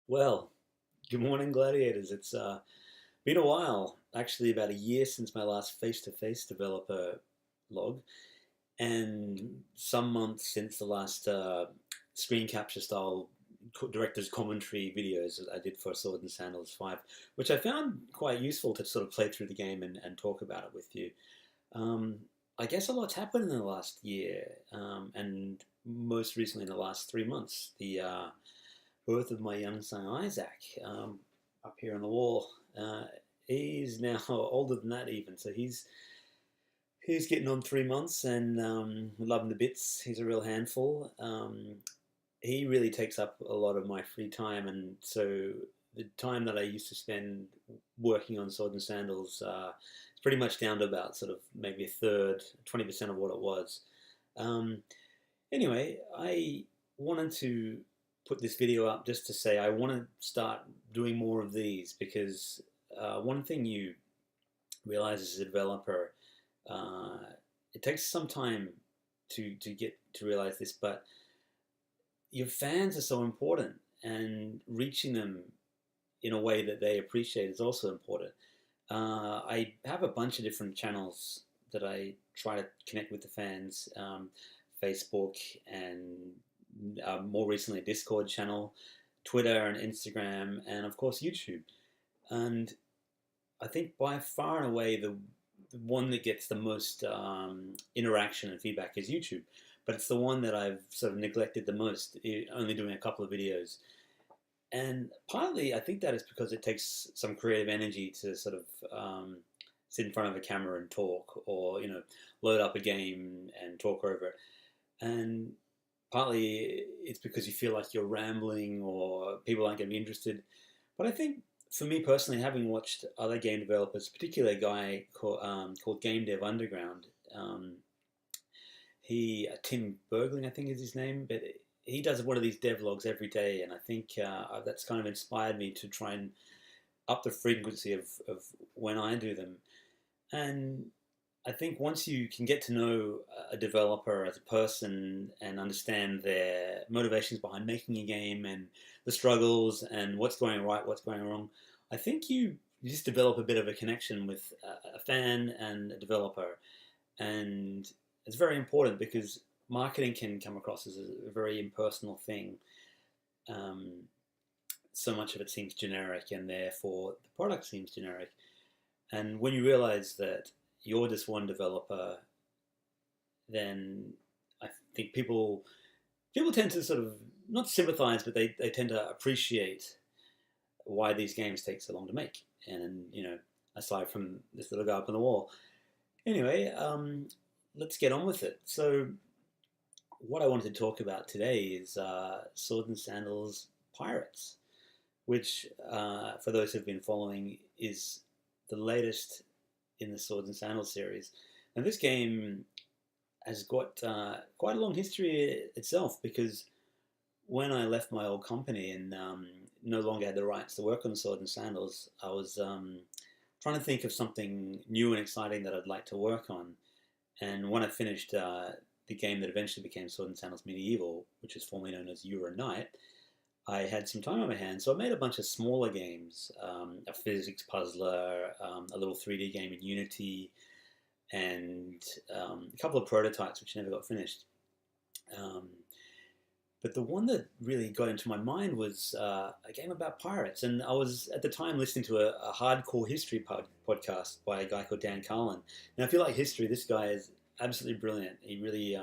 Well, good morning, gladiators. It's been a while, actually, about a year since my last face-to-face developer log, and some months since the last screen capture style director's commentary videos that I did for Swords and Sandals 5, which I found quite useful to sort of play through the game and talk about it with you. Um, I guess a lot's happened in the last year, and most recently in the last 3 months. The birth of my young son Isaac, up here on the wall. He's now older than that even, so he's getting on 3 months, and love him to bits. He's a real handful. He really takes up a lot of my free time, and so the time that I used to spend working on Sword and Sandals is pretty much down to about sort of maybe a third, 20% of what it was. Um, Anyway, I wanted to put this video up just to say I want to start doing more of these because one thing you realize as a developer, uh, it takes some time to get to realize this, but your fans are so important, and reaching them in a way that they appreciate is also important. I have a bunch of different channels that I try to connect with the fans. Facebook and more recently Discord channel, Twitter and Instagram, and of course YouTube. And I think by far and away the one that gets the most interaction and feedback is YouTube. But it's the one that I've sort of neglected the most, only doing a couple of videos. And partly I think that is because it takes some creative energy to sort of sit in front of a camera and talk, or load up a game and talk over it. And partly it's because you feel like you're rambling or people aren't going to be interested. But I think for me personally, having watched other game developers, particularly a guy called Game Dev Underground, Tim Bergling, I think is his name, but he does one of these devlogs every day, and I think that's kind of inspired me to try and up the frequency of when I do them. And I think once you can get to know a developer as a person and understand their motivations behind making a game and the struggles and what's going right, what's going wrong, I think you just develop a bit of a connection with a fan and a developer. And it's very important because marketing can come across as a very impersonal thing. Um, so much of it seems generic, and therefore the product seems generic. And when you realize that you're just one developer, then I think people tend to sort of not sympathize, but they tend to appreciate why these games take so long to make. And aside from this little guy up on the wall. Anyway, let's get on with it. So, what I wanted to talk about today is Sword and Sandals Pirates, which, for those who've been following, is the latest in the Swords and Sandals series. Now, this game has got quite a long history itself, because when I left my old company and no longer had the rights to work on Swords and Sandals, I was trying to think of something new and exciting that I'd like to work on. And when I finished the game that eventually became Sword and Sandals Medieval, which is formerly known as Euro Knight, I had some time on my hands, so I made a bunch of smaller games, a physics puzzler, a little 3D game in Unity, and a couple of prototypes which never got finished. Um, but the one that really got into my mind was a game about pirates, and I was at the time listening to a hardcore history podcast by a guy called Dan Carlin. Now, if you like history, this guy is absolutely brilliant. He really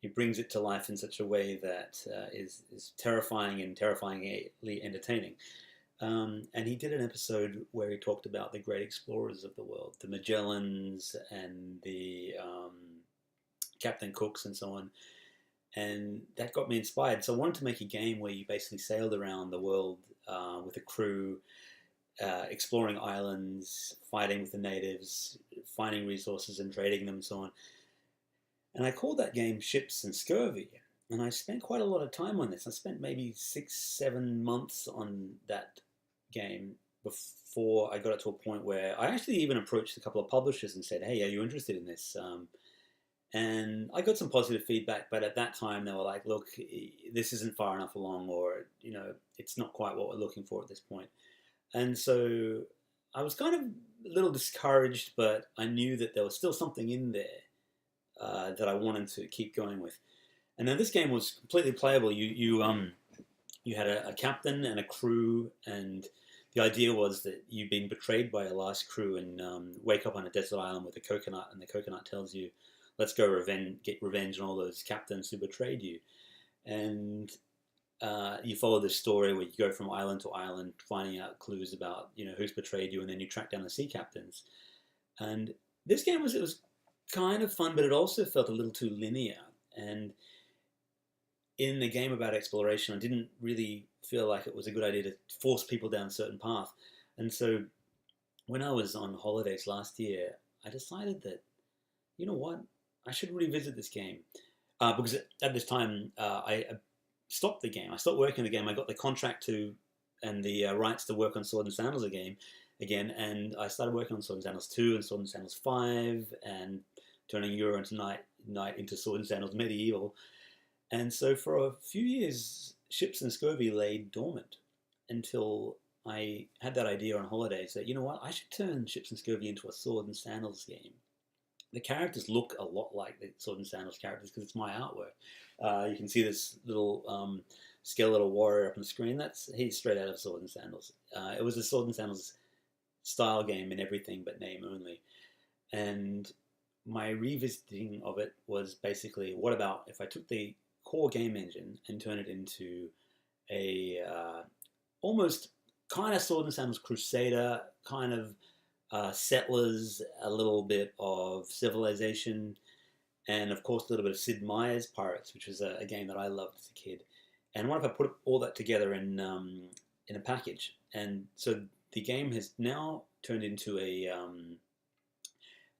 he brings it to life in such a way that is terrifying and terrifyingly entertaining. And he did an episode where he talked about the great explorers of the world, the Magellans and the Captain Cooks and so on. And that got me inspired. So I wanted to make a game where you basically sailed around the world with a crew, exploring islands, fighting with the natives, finding resources and trading them and so on. And I called that game Ships and Scurvy. And I spent quite a lot of time on this. I spent maybe 6-7 months on that game before I got it to a point where I actually even approached a couple of publishers and said, "Hey, are you interested in this?" And I got some positive feedback, but at that time they were like, "Look, this isn't far enough along, or it's not quite what we're looking for at this point." And so I was kind of a little discouraged, but I knew that there was still something in there that I wanted to keep going with. And then this game was completely playable. You had a captain and a crew, and the idea was that you've been betrayed by your last crew and wake up on a desert island with a coconut, and the coconut tells you, "Let's go get revenge on all those captains who betrayed you." And you follow this story where you go from island to island, finding out clues about who's betrayed you, and then you track down the sea captains. And this game was kind of fun, but it also felt a little too linear. And in a game about exploration, I didn't really feel like it was a good idea to force people down a certain path. And so when I was on holidays last year, I decided that, you know what, I should revisit this game. Because at this time, I stopped the game. I stopped working the game. I got the contract and the rights to work on Swords and Sandals again, and I started working on Swords and Sandals 2 and Swords and Sandals 5, and turning Euro into Night into Swords and Sandals Medieval. And so for a few years, Ships and Scovey lay dormant until I had that idea on holidays that, you know what, I should turn Ships and Scovey into a Sword and Sandals game. The characters look a lot like the Sword and Sandals characters because it's my artwork. You can see this little skeletal warrior up on the screen. He's straight out of Sword and Sandals. It was a Sword and Sandals style game in everything but name only. And my revisiting of it was basically, what about if I took the core game engine and turned it into a almost kind of Sword and Sandals Crusader, kind of Settlers, a little bit of Civilization, and of course a little bit of Sid Meier's Pirates, which was a game that I loved as a kid. And what if I put all that together in a package? And so the game has now turned into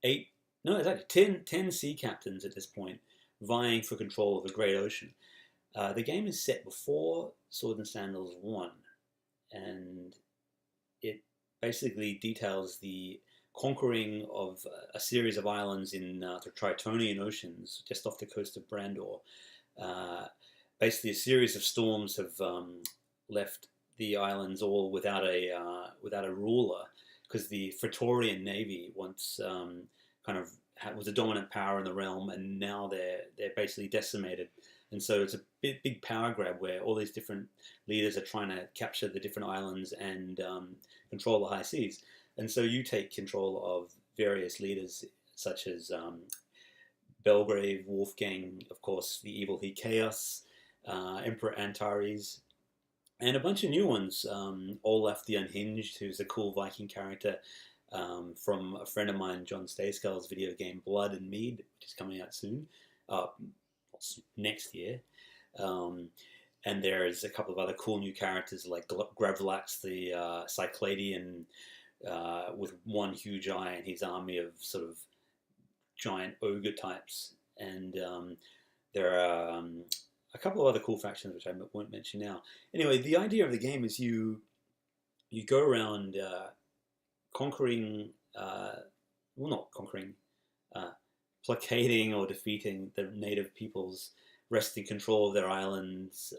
it's actually 10 sea captains at this point, vying for control of the Great Ocean. The game is set before Sword and Sandals 1, and it basically details the conquering of a series of islands in the Tritonian Oceans, just off the coast of Brandor. Basically, a series of storms have left the islands all without a ruler, because the Praetorian Navy once was a dominant power in the realm, and now they're basically decimated. And so it's a big power grab where all these different leaders are trying to capture the different islands and control the high seas. And so you take control of various leaders such as Belgrave, Wolfgang, of course, the evil Chaos, Emperor Antares, and a bunch of new ones. Olaf the Unhinged, who's a cool Viking character from a friend of mine, John Stayskull's video game Blood and Mead, which is coming out soon, next year. And there's a couple of other cool new characters like Gravlax the Cycladian, with one huge eye and his army of sort of giant ogre types. And there are a couple of other cool factions which I won't mention now. Anyway, the idea of the game is you go around conquering, not conquering, placating or defeating the native peoples, wresting control of their islands,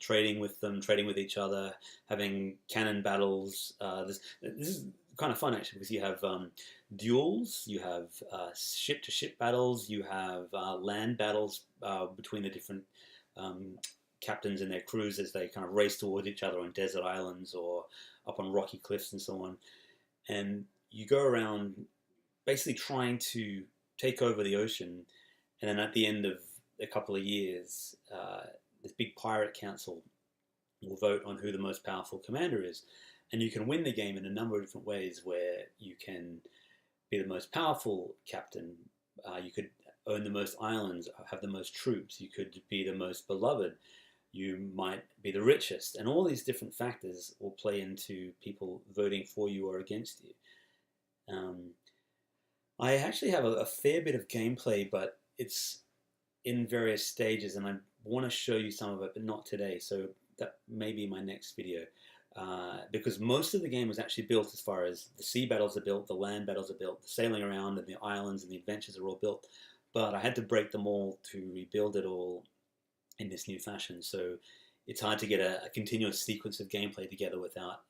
trading with them, trading with each other, having cannon battles. This is kind of fun actually, because you have duels, you have ship-to-ship battles, you have land battles between the different captains and their crews as they kind of race towards each other on desert islands or up on rocky cliffs and so on. And you go around basically trying to take over the ocean, and then at the end of a couple of years, this big pirate council will vote on who the most powerful commander is. And you can win the game in a number of different ways, where you can be the most powerful captain, you could own the most islands, have the most troops, you could be the most beloved, you might be the richest, and all these different factors will play into people voting for you or against you. I actually have a fair bit of gameplay, but it's in various stages, and I want to show you some of it, but not today, so that may be my next video. Because most of the game was actually built as far as the sea battles are built, the land battles are built, the sailing around and the islands and the adventures are all built but I had to break them all to rebuild it all in this new fashion. So it's hard to get a continuous sequence of gameplay together without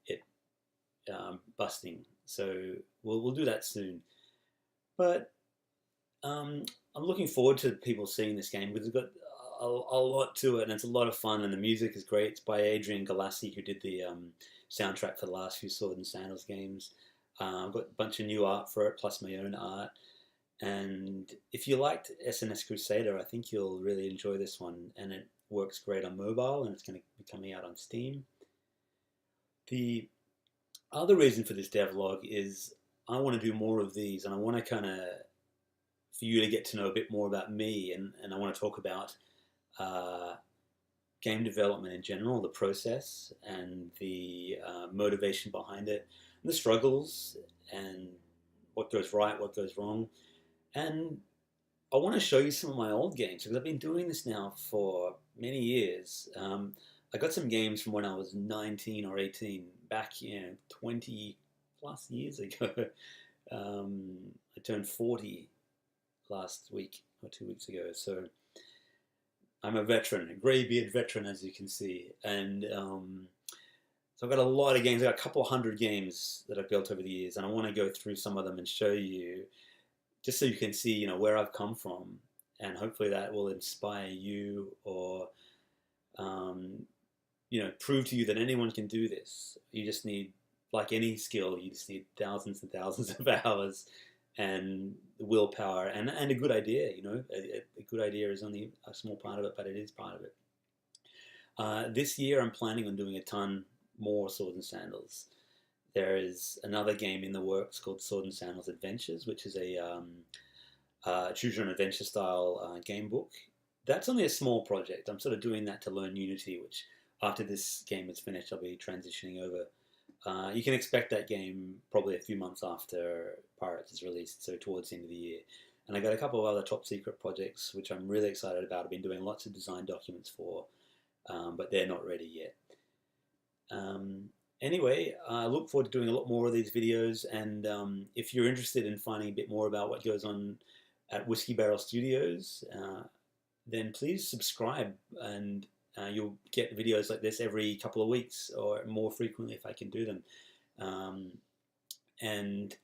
it busting. So we'll do that soon. But I'm looking forward to people seeing this game because it's got a lot to it, and it's a lot of fun, and the music is great. It's by Adrian Galassi, who did the soundtrack for the last few Sword and Sandals games. I've got a bunch of new art for it, plus my own art. And if you liked SNS Crusader, I think you'll really enjoy this one. And it works great on mobile, and it's going to be coming out on Steam. The other reason for this devlog is I want to do more of these, and I want to for you to get to know a bit more about me, and I want to talk about game development in general, the process, and the motivation behind it, and the struggles, and what goes right, what goes wrong. And I want to show you some of my old games because I've been doing this now for many years. I got some games from when I was 19 or 18, back 20 plus years ago. I turned 40 last week or 2 weeks ago, so I'm a veteran, a grey-beard veteran, as you can see. And so I've got a lot of games. I've got a couple hundred games that I've built over the years, and I want to go through some of them and show you, just so you can see, where I've come from, and hopefully that will inspire you or, prove to you that anyone can do this. You just need, like any skill, you just need thousands and thousands of hours and willpower and a good idea. A good idea is only a small part of it, but it is part of it. This year I'm planning on doing a ton more Swords and Sandals. There is another game in the works called Swords and Sandals Adventures, which is a choose your own adventure style game book. That's only a small project. I'm sort of doing that to learn Unity, which after this game is finished, I'll be transitioning over. You can expect that game probably a few months after Pirates is released, so towards the end of the year. And I got a couple of other top secret projects, which I'm really excited about. I've been doing lots of design documents for, but they're not ready yet. Anyway, I look forward to doing a lot more of these videos, and if you're interested in finding a bit more about what goes on at Whiskeybarrel Studios, then please subscribe, and you'll get videos like this every couple of weeks or more frequently if I can do them. And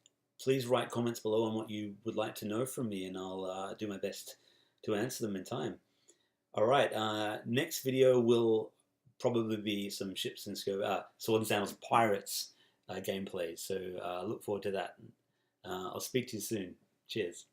please write comments below on what you would like to know from me, and I'll do my best to answer them in time. All right, next video will probably be some Ships and Swords and Sandals Pirates gameplay, so look forward to that. I'll speak to you soon. Cheers.